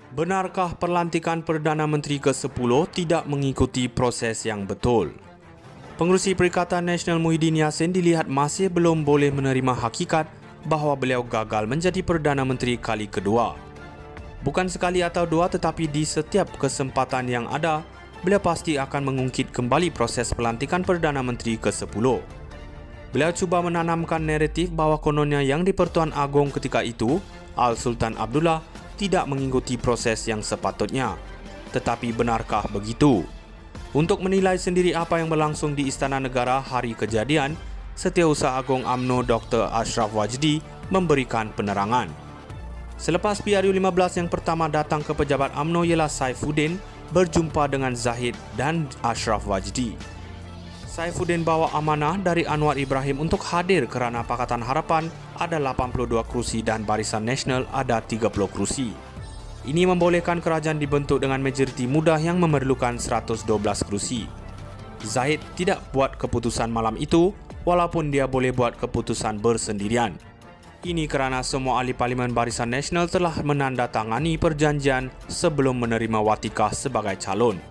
Benarkah pelantikan Perdana Menteri ke-10 tidak mengikuti proses yang betul? Pengerusi Perikatan Nasional Muhyiddin Yassin dilihat masih belum boleh menerima hakikat bahawa beliau gagal menjadi Perdana Menteri kali kedua. Bukan sekali atau dua, tetapi di setiap kesempatan yang ada, beliau pasti akan mengungkit kembali proses pelantikan Perdana Menteri ke-10. Beliau cuba menanamkan naratif bahawa kononnya yang di-Pertuan Agong ketika itu, Al-Sultan Abdullah, tidak mengikuti proses yang sepatutnya. Tetapi benarkah begitu? Untuk menilai sendiri apa yang berlangsung di Istana Negara hari kejadian, Setiausaha Agong UMNO Dr. Ashraf Wajdi memberikan penerangan. Selepas PRU15 yang pertama datang ke pejabat UMNO ialah Saifuddin berjumpa dengan Zahid dan Ashraf Wajdi. Saifuddin bawa amanah dari Anwar Ibrahim untuk hadir kerana Pakatan Harapan ada 82 kerusi dan Barisan Nasional ada 30 kerusi. Ini membolehkan kerajaan dibentuk dengan majoriti mudah yang memerlukan 112 kerusi. Zahid tidak buat keputusan malam itu walaupun dia boleh buat keputusan bersendirian. Ini kerana semua ahli Parlimen Barisan Nasional telah menandatangani perjanjian sebelum menerima watikah sebagai calon.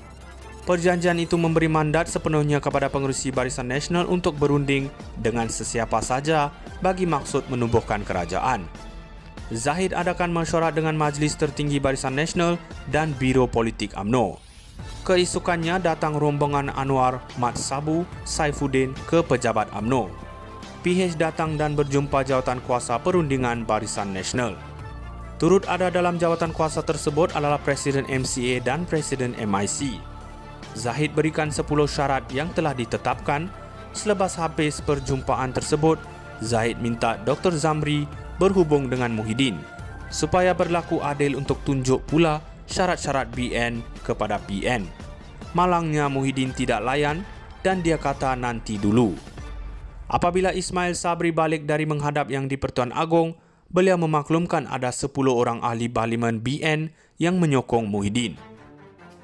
Perjanjian itu memberi mandat sepenuhnya kepada pengerusi Barisan Nasional untuk berunding dengan sesiapa saja bagi maksud menumbuhkan kerajaan. Zahid adakan mesyuarat dengan Majlis Tertinggi Barisan Nasional dan Biro Politik UMNO. Keesokannya datang rombongan Anwar Mat Sabu Saifuddin ke pejabat UMNO. PH datang dan berjumpa jawatan kuasa perundingan Barisan Nasional. Turut ada dalam jawatan kuasa tersebut adalah Presiden MCA dan Presiden MIC. Zahid berikan 10 syarat yang telah ditetapkan. Selepas habis perjumpaan tersebut, Zahid minta Dr. Zamri berhubung dengan Muhyiddin supaya berlaku adil untuk tunjuk pula syarat-syarat BN kepada PN. Malangnya Muhyiddin tidak layan dan dia kata nanti dulu. Apabila Ismail Sabri balik dari menghadap yang di-Pertuan Agong, beliau memaklumkan ada 10 orang ahli Parlimen BN yang menyokong Muhyiddin.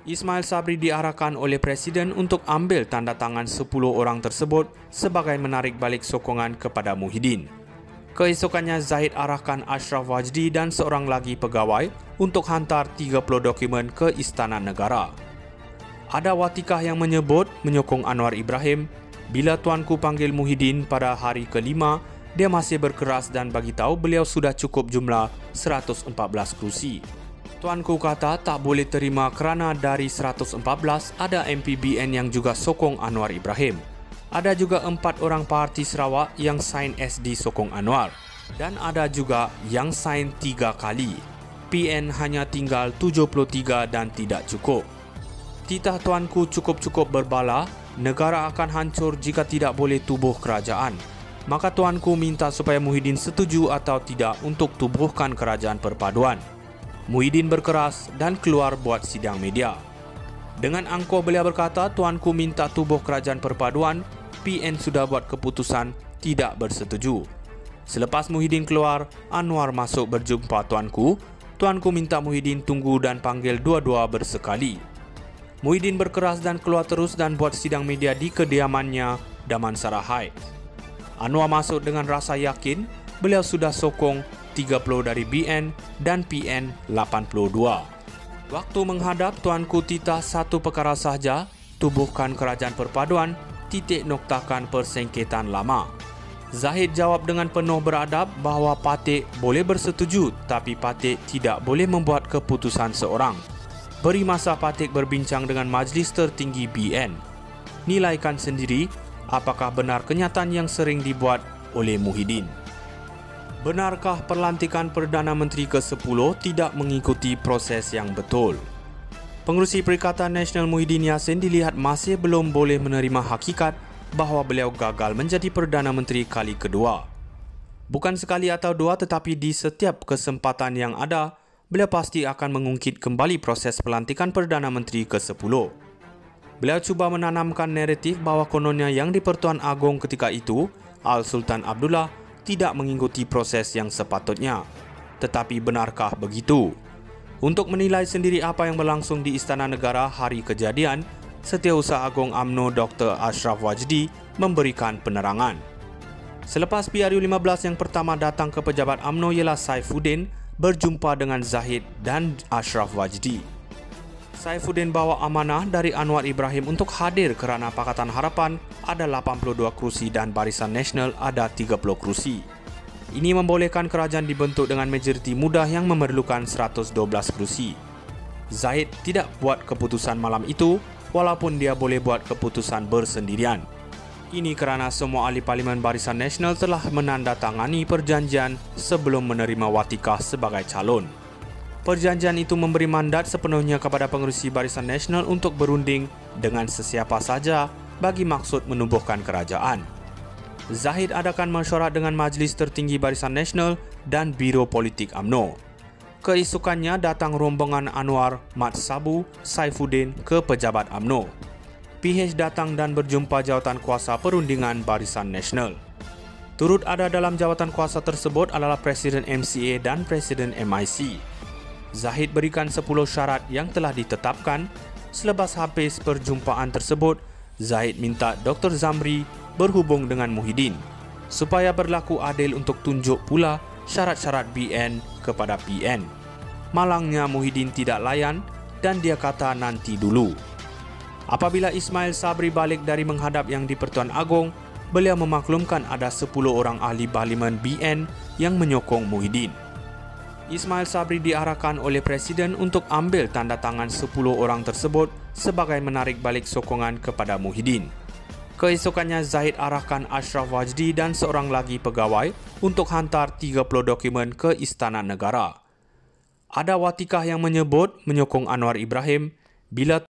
Ismail Sabri diarahkan oleh Presiden untuk ambil tanda tangan 10 orang tersebut sebagai menarik balik sokongan kepada Muhyiddin. Keesokannya Zahid arahkan Ashraf Wajdi dan seorang lagi pegawai untuk hantar 30 dokumen ke Istana Negara. Ada watikah yang menyebut menyokong Anwar Ibrahim. Bila Tuanku panggil Muhyiddin pada hari kelima, dia masih berkeras dan bagi tahu beliau sudah cukup jumlah 114 kerusi. Tuanku kata tak boleh terima kerana dari 114 ada MPBN yang juga sokong Anwar Ibrahim. Ada juga 4 orang parti Sarawak yang sign SD sokong Anwar. Dan ada juga yang sign 3 kali. PN hanya tinggal 73 dan tidak cukup. Titah Tuanku cukup-cukup berbala, negara akan hancur jika tidak boleh tubuh kerajaan. Maka Tuanku minta supaya Muhyiddin setuju atau tidak untuk tubuhkan kerajaan perpaduan. Muhyiddin berkeras dan keluar buat sidang media. Dengan angkuh beliau berkata, Tuanku minta tubuh kerajaan perpaduan, PN sudah buat keputusan tidak bersetuju. Selepas Muhyiddin keluar, Anwar masuk berjumpa Tuanku. Tuanku minta Muhyiddin tunggu dan panggil dua-dua bersekali. Muhyiddin berkeras dan keluar terus dan buat sidang media di kediamannya, Damansara Heights. Anwar masuk dengan rasa yakin beliau sudah sokong 30 dari BN dan PN 82. Waktu menghadap, Tuanku titah satu perkara sahaja, tubuhkan kerajaan perpaduan, titik noktakan persengketaan lama. Zahid jawab dengan penuh beradab bahawa Patik boleh bersetuju tapi Patik tidak boleh membuat keputusan seorang. Beri masa Patik berbincang dengan Majlis Tertinggi BN. Nilaikan sendiri apakah benar kenyataan yang sering dibuat oleh Muhyiddin. Benarkah pelantikan Perdana Menteri ke-10 tidak mengikuti proses yang betul? Pengerusi Perikatan Nasional Muhyiddin Yassin dilihat masih belum boleh menerima hakikat bahawa beliau gagal menjadi Perdana Menteri kali kedua. Bukan sekali atau dua, tetapi di setiap kesempatan yang ada, beliau pasti akan mengungkit kembali proses pelantikan Perdana Menteri ke-10. Beliau cuba menanamkan naratif bahawa kononnya yang di-Pertuan Agong ketika itu, Al-Sultan Abdullah, tidak mengikuti proses yang sepatutnya. Tetapi benarkah begitu? Untuk menilai sendiri apa yang berlangsung di Istana Negara hari kejadian, Setiausaha Agong UMNO Dr. Ashraf Wajdi memberikan penerangan. Selepas PRU15 yang pertama datang ke pejabat UMNO ialah Saifuddin berjumpa dengan Zahid dan Ashraf Wajdi. Saifuddin bawa amanah dari Anwar Ibrahim untuk hadir kerana Pakatan Harapan ada 82 kerusi dan Barisan Nasional ada 30 kerusi. Ini membolehkan kerajaan dibentuk dengan majoriti mudah yang memerlukan 112 kerusi. Zahid tidak buat keputusan malam itu walaupun dia boleh buat keputusan bersendirian. Ini kerana semua ahli Parlimen Barisan Nasional telah menandatangani perjanjian sebelum menerima watikah sebagai calon. Perjanjian itu memberi mandat sepenuhnya kepada pengerusi Barisan Nasional untuk berunding dengan sesiapa saja bagi maksud menubuhkan kerajaan. Zahid adakan mesyuarat dengan Majlis Tertinggi Barisan Nasional dan Biro Politik UMNO. Keesokannya datang rombongan Anwar, Mat Sabu, Saifuddin ke pejabat UMNO. PH datang dan berjumpa jawatan kuasa perundingan Barisan Nasional. Turut ada dalam jawatan kuasa tersebut adalah Presiden MCA dan Presiden MIC. Zahid berikan 10 syarat yang telah ditetapkan. Selepas habis perjumpaan tersebut, Zahid minta Dr. Zamri berhubung dengan Muhyiddin supaya berlaku adil untuk tunjuk pula syarat-syarat BN kepada PN. Malangnya Muhyiddin tidak layan dan dia kata nanti dulu. Apabila Ismail Sabri balik dari menghadap Yang di-Pertuan Agong, beliau memaklumkan ada 10 orang ahli parlimen BN yang menyokong Muhyiddin. Ismail Sabri diarahkan oleh Presiden untuk ambil tanda tangan 10 orang tersebut sebagai menarik balik sokongan kepada Muhyiddin. Keesokannya Zahid arahkan Ashraf Wajdi dan seorang lagi pegawai untuk hantar 30 dokumen ke Istana Negara. Ada watikah yang menyebut menyokong Anwar Ibrahim bila